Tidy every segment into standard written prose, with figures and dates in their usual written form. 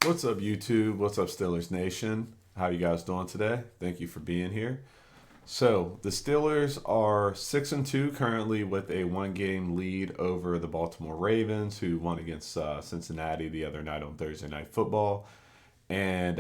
What's up, YouTube? What's up, Steelers Nation? How you guys doing today? Thank you for being here. So the Steelers are 6-2 currently with a one-game lead over the Baltimore Ravens, who won against Cincinnati the other night on Thursday Night Football. And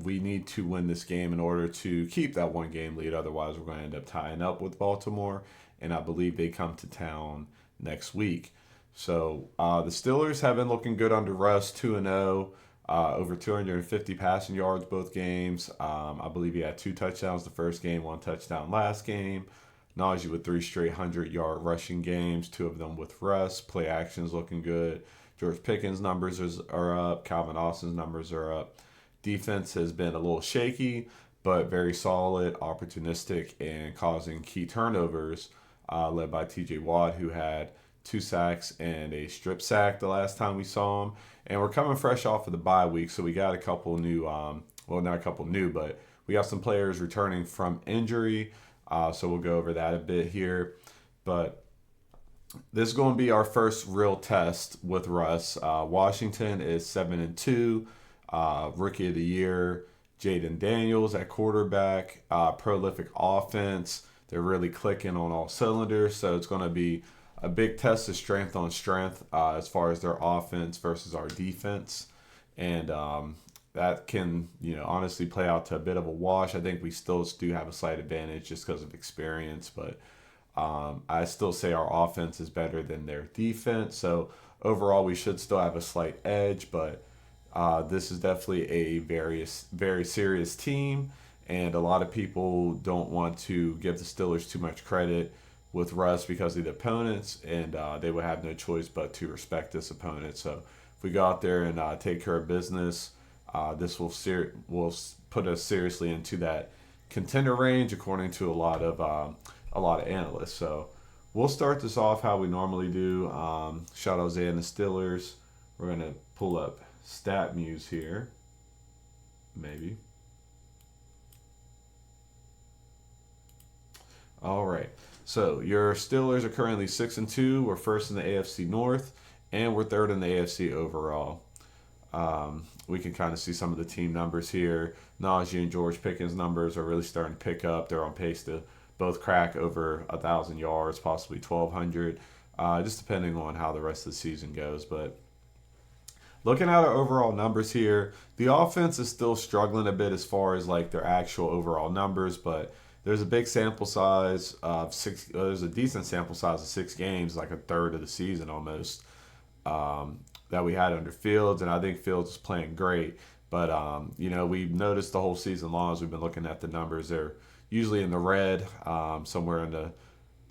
we need to win this game in order to keep that one-game lead. Otherwise, we're going to end up tying up with Baltimore, and I believe they come to town next week. So the Steelers have been looking good under Russ, 2-0. Over 250 passing yards both games. I believe he had 2 touchdowns the first game, 1 touchdown last game. Najee with 3 straight 100-yard rushing games, 2 of them with Russ. Play action's looking good. George Pickens' numbers are up. Calvin Austin's numbers are up. Defense has been a little shaky, but very solid, opportunistic, and causing key turnovers, led by TJ Watt, who had 2 sacks and a strip sack the last time we saw him. And we're coming fresh off of the bye week, so we got a couple new, well, not a couple new, but we got some players returning from injury. So we'll go over that a bit here. But this is going to be our first real test with Russ. Washington is 7-2. Rookie of the year, Jaden Daniels at quarterback. Prolific offense. They're really clicking on all cylinders. So it's going to be a big test of strength on strength as far as their offense versus our defense. And that can, honestly play out to a bit of a wash. I think we still do have a slight advantage just because of experience, but I still say our offense is better than their defense. So overall, we should still have a slight edge, but this is definitely a very serious team, and a lot of people don't want to give the Steelers too much credit with Russ because of the opponents, and they would have no choice but to respect this opponent. So if we go out there and take care of business, this will put us seriously into that contender range, according to a lot of analysts. So we'll start this off how we normally do. Shout out Zay and the Steelers. We're gonna pull up Stat Muse here, maybe. All right. So your Steelers are currently 6-2. We're first in the AFC North, and we're third in the AFC overall. We can kind of see some of the team numbers here. Najee and George Pickens' numbers are really starting to pick up. They're on pace to both crack over 1,000 yards, possibly 1,200, just depending on how the rest of the season goes. But looking at our overall numbers here, the offense is still struggling a bit as far as like their actual overall numbers, but there's a big sample size of six. There's a decent sample size of 6 games, like a third of the season almost, that we had under Fields, and I think Fields is playing great. But we've noticed the whole season long as we've been looking at the numbers, they're usually in the red, somewhere in the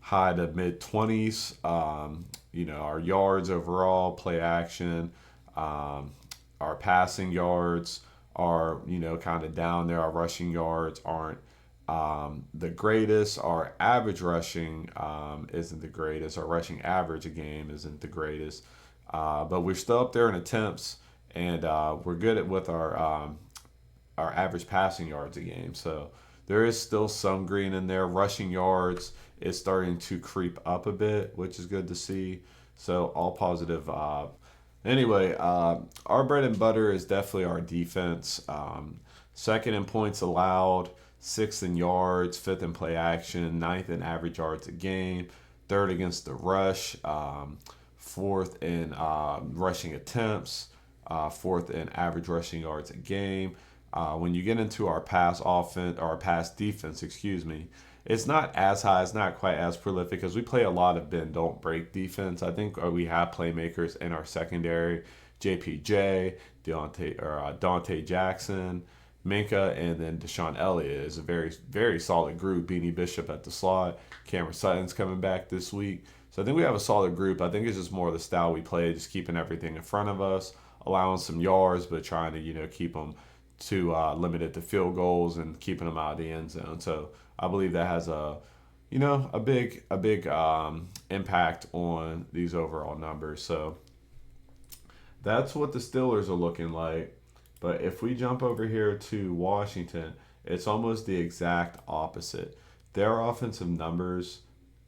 high to mid 20s. Our yards overall, play action, our passing yards are kind of down there. Our rushing yards aren't the greatest. Our average rushing isn't the greatest. Our rushing average a game isn't the greatest. But we're still up there in attempts, and we're good at with our average passing yards a game. So there is still some green in there. Rushing yards is starting to creep up a bit, which is good to see. So all positive. Anyway, our bread and butter is definitely our defense. Second in points allowed, sixth in yards, fifth in play action, ninth in average yards a game, third against the rush, fourth in rushing attempts, fourth in average rushing yards a game. When you get into our pass offense or our pass defense, excuse me, it's not as high. It's not quite as prolific because we play a lot of bend don't break defense. I think we have playmakers in our secondary: JPJ, Dante Jackson, Minka, and then Deshaun Elliott is a very very solid group. Beanie Bishop at the slot. Cameron Sutton's coming back this week. So I think we have a solid group. I think it's just more the style we play, just keeping everything in front of us, allowing some yards, but trying to keep them to limited to field goals and keeping them out of the end zone. So I believe that has a big impact on these overall numbers. So that's what the Steelers are looking like. But if we jump over here to Washington, it's almost the exact opposite. Their offensive numbers,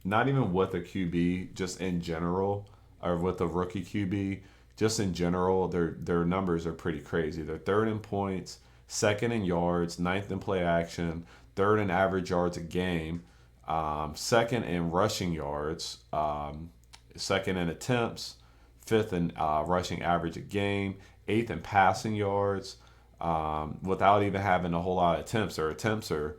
not even with a QB, just in general, or with a rookie QB, just in general, their numbers are pretty crazy. They're third in points, second in yards, ninth in play action, third in average yards a game, second in rushing yards, second in attempts, fifth in rushing average a game, eighth in passing yards, without even having a whole lot of attempts. Their attempts are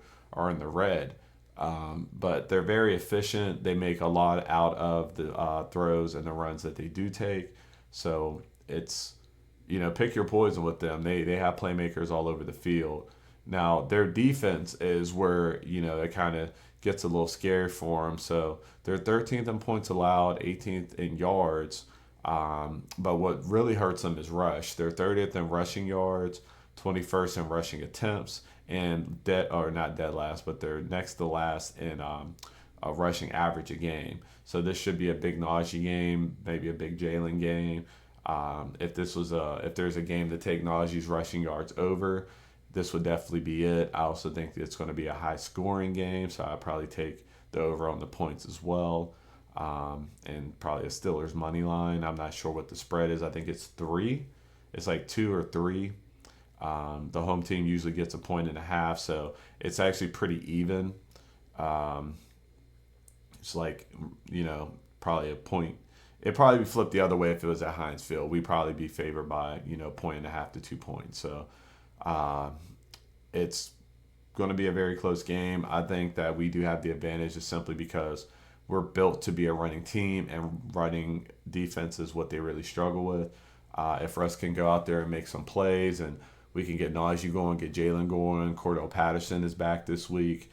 in the red. But they're very efficient. They make a lot out of the throws and the runs that they do take. So it's, pick your poison with them. They have playmakers all over the field. Now, their defense is where, it kind of gets a little scary for them. So they're 13th in points allowed, 18th in yards. But what really hurts them is rush. They're 30th in rushing yards, 21st in rushing attempts, and not dead last, but they're next to last in a rushing average a game. So this should be a big Najee game, maybe a big Jalen game. If there's a game to take Najee's rushing yards over, this would definitely be it. I also think it's going to be a high scoring game, so I'd probably take the over on the points as well. And probably a Steelers money line. I'm not sure what the spread is. I think it's 3. It's like 2 or 3. The home team usually gets a point and a half, so it's actually pretty even. It's like, probably a point. It'd probably be flipped the other way if it was at Heinz Field. We'd probably be favored by, point and a half to 2 points. So it's going to be a very close game. I think that we do have the advantage just simply because we're built to be a running team, and running defense is what they really struggle with. If Russ can go out there and make some plays, and we can get Najee going, get Jalen going, Cordell Patterson is back this week.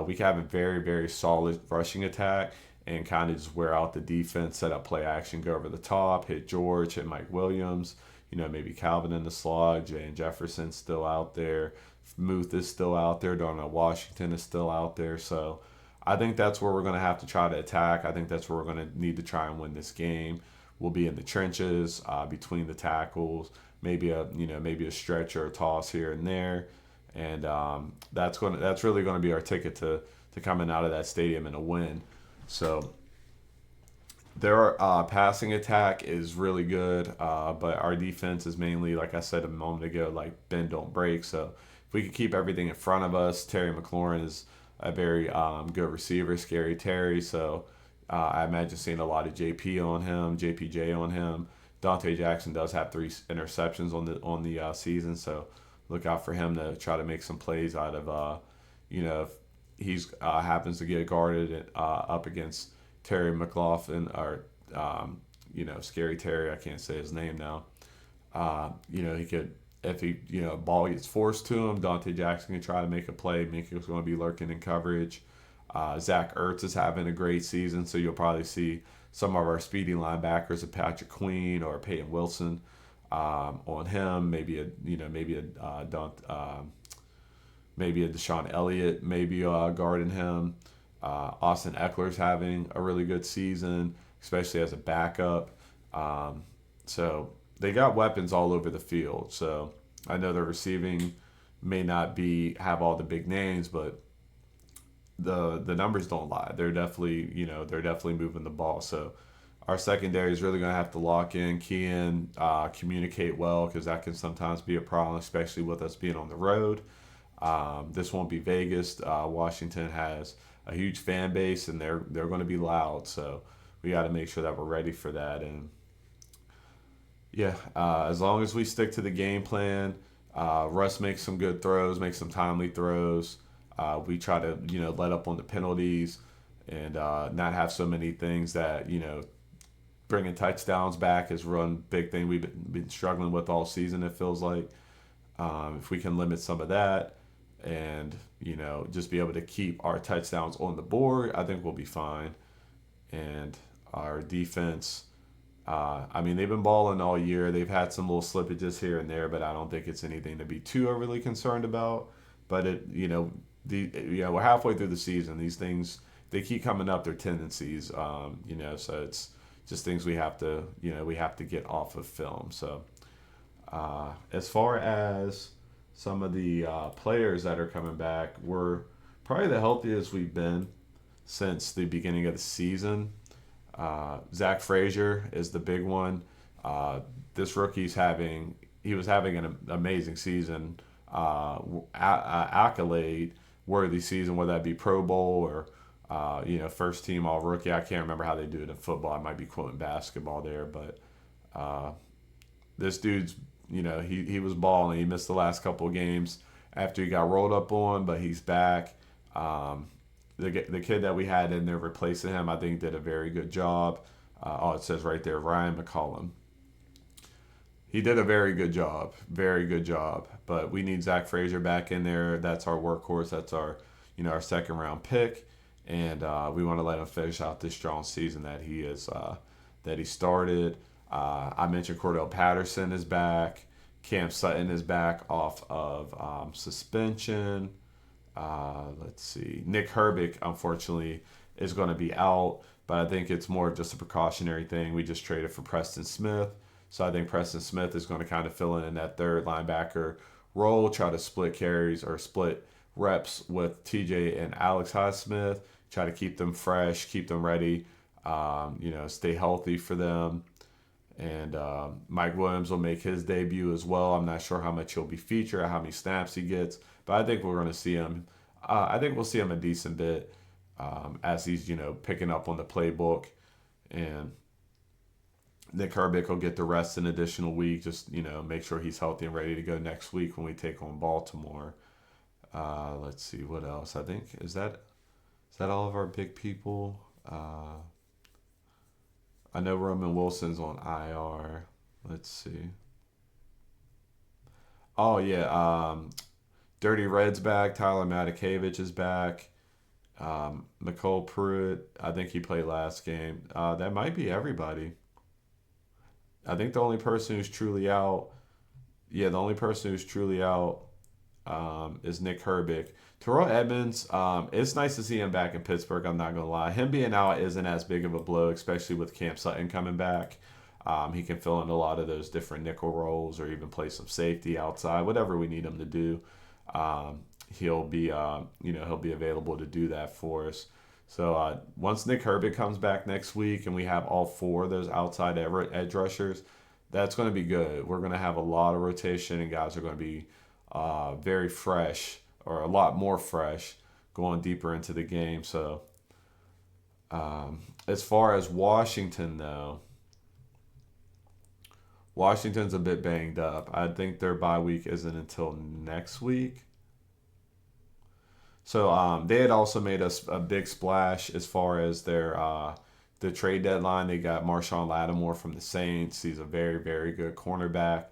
We can have a very, very solid rushing attack and kind of just wear out the defense, set up play action, go over the top, hit George, hit Mike Williams, maybe Calvin in the slot, Jay Jefferson's still out there, Muth is still out there, Darnell Washington is still out there. So I think that's where we're going to have to try to attack. I think that's where we're going to need to try and win this game. We'll be in the trenches, between the tackles, maybe a stretch or a toss here and there, and that's really going to be our ticket to coming out of that stadium in a win. So their passing attack is really good, but our defense is mainly, like I said a moment ago, like bend don't break. So if we can keep everything in front of us, Terry McLaurin is a very good receiver, Scary Terry. So I imagine seeing a lot of JPJ on him. Dante Jackson does have 3 interceptions on the season, so look out for him to try to make some plays out of, if he's happens to get guarded up against Terry McLaughlin or, Scary Terry. I can't say his name now. He could, if ball gets forced to him, Dante Jackson can try to make a play. Minka's going to be lurking in coverage. Zach Ertz is having a great season, so you'll probably see some of our speedy linebackers, a Patrick Queen or Peyton Wilson, on him. Maybe a Deshaun Elliott maybe guarding him. Austin Eckler's having a really good season, especially as a backup. So they got weapons all over the field. So I know their receiving may not have all the big names, but the numbers don't lie. They're definitely moving the ball. So our secondary is really going to have to lock in, key in, communicate well, because that can sometimes be a problem, especially with us being on the road. This won't be Vegas. Washington has a huge fan base, and they're going to be loud. So we got to make sure that we're ready for that. And yeah, as long as we stick to the game plan, Russ makes some good throws, makes some timely throws. We try to let up on the penalties and not have so many things that bringing touchdowns back is one big thing we've been struggling with all season. It feels like if we can limit some of that and just be able to keep our touchdowns on the board, I think we'll be fine. And our defense, they've been balling all year. They've had some little slippages here and there, but I don't think it's anything to be too overly concerned about. But we're halfway through the season. These things, they keep coming up. Their tendencies, so it's just things we have to get off of film. So as far as some of the players that are coming back, we're probably the healthiest we've been since the beginning of the season. Zach Frazier is the big one. This rookie's he was having an amazing season, accolade worthy season, whether that be Pro Bowl or first team All Rookie. I can't remember how they do it in football. I might be quoting basketball there, but this dude's he was balling. He missed the last couple of games after he got rolled up on, but he's back. The kid that we had in there replacing him, I think, did a very good job. It says right there, Ryan McCollum. He did a very good job, very good job. But we need Zach Frazier back in there. That's our workhorse. That's our second round pick, and we want to let him finish out this strong season that he started. I mentioned Cordell Patterson is back. Cam Sutton is back off of suspension. Let's see. Nick Herbig, unfortunately, is going to be out, but I think it's more of just a precautionary thing. We just traded for Preston Smith, so I think Preston Smith is going to kind of fill in that third linebacker role, try to split carries or split reps with TJ and Alex Highsmith, try to keep them fresh, keep them ready, stay healthy for them. And Mike Williams will make his debut as well. I'm not sure how much he'll be featured, how many snaps he gets, but I think we're going to see him. I think we'll see him a decent bit as he's picking up on the playbook. And Nick Herbig will get the rest an additional week. Just make sure he's healthy and ready to go next week when we take on Baltimore. Let's see what else. I think is that all of our big people. I know Roman Wilson's on IR. Let's see. Oh yeah, Dirty Red's back. Tyler Matakevich is back. Nicole Pruitt, I think he played last game. That might be everybody. I think the only person who's truly out. Yeah, the only person who's truly out is Nick Herbig. Terrell Edmonds, it's nice to see him back in Pittsburgh. I'm not going to lie. Him being out isn't as big of a blow, especially with Cam Sutton coming back. He can fill in a lot of those different nickel roles or even play some safety outside, whatever we need him to do. He'll be available to do that for us. So once Nick Herbig comes back next week and we have all four of those outside edge rushers, that's going to be good. We're going to have a lot of rotation and guys are going to be very fresh, or a lot more fresh, going deeper into the game. So as far as Washington, though, Washington's a bit banged up. I think their bye week isn't until next week. So they had also made a big splash as far as the trade deadline. They got Marshawn Lattimore from the Saints. He's a very, very good cornerback.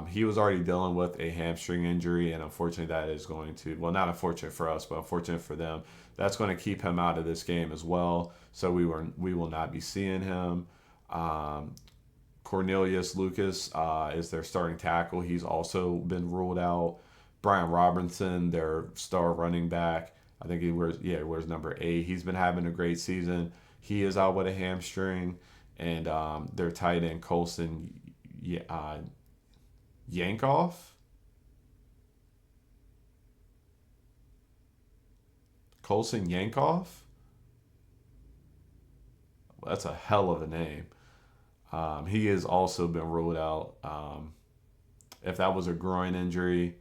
He was already dealing with a hamstring injury, and unfortunately that is going to, well, not unfortunate for us, but unfortunate for them, that's going to keep him out of this game as well. So we will not be seeing him. Cornelius Lucas is their starting tackle. He's also been ruled out. Brian Robinson, their star running back, I think he wears number 8. He's been having a great season. He is out with a hamstring. And their tight end, Colson Yankoff? Colson Yankoff? Well, that's a hell of a name. He has also been ruled out. If that was a groin injury,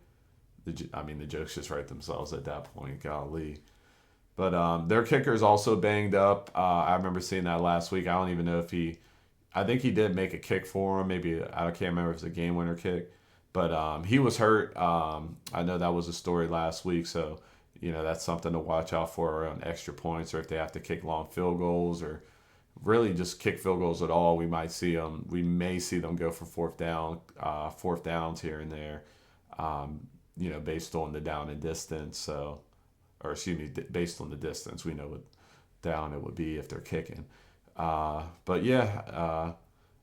the jokes just write themselves at that point. Golly. But their kicker is also banged up. I remember seeing that last week. I don't even know if I think he did make a kick for him. Maybe, I can't remember if it was a game winner kick. But he was hurt. I know that was a story last week. So, that's something to watch out for on extra points, or if they have to kick long field goals, or really just kick field goals at all. We may see them go for fourth downs here and there, based on the down and distance. So, or excuse me, based on the distance, we know what down it would be if they're kicking. But yeah,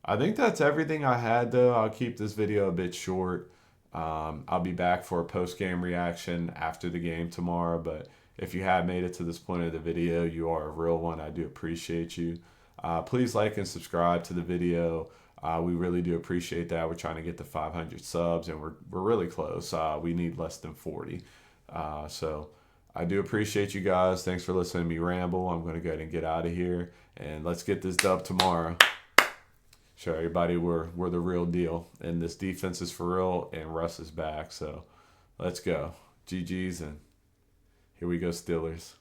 I think that's everything I had, though. I'll keep this video a bit short. I'll be back for a post-game reaction after the game tomorrow. But if you have made it to this point of the video, you are a real one. I do appreciate you. Please like and subscribe to the video. We really do appreciate that. We're trying to get to 500 subs, and we're really close. We need less than 40. So I do appreciate you guys. Thanks for listening to me ramble. I'm going to go ahead and get out of here, and let's get this dub tomorrow. show everybody we're the real deal. And this defense is for real, and Russ is back. So let's go. GG's, and here we go, Steelers.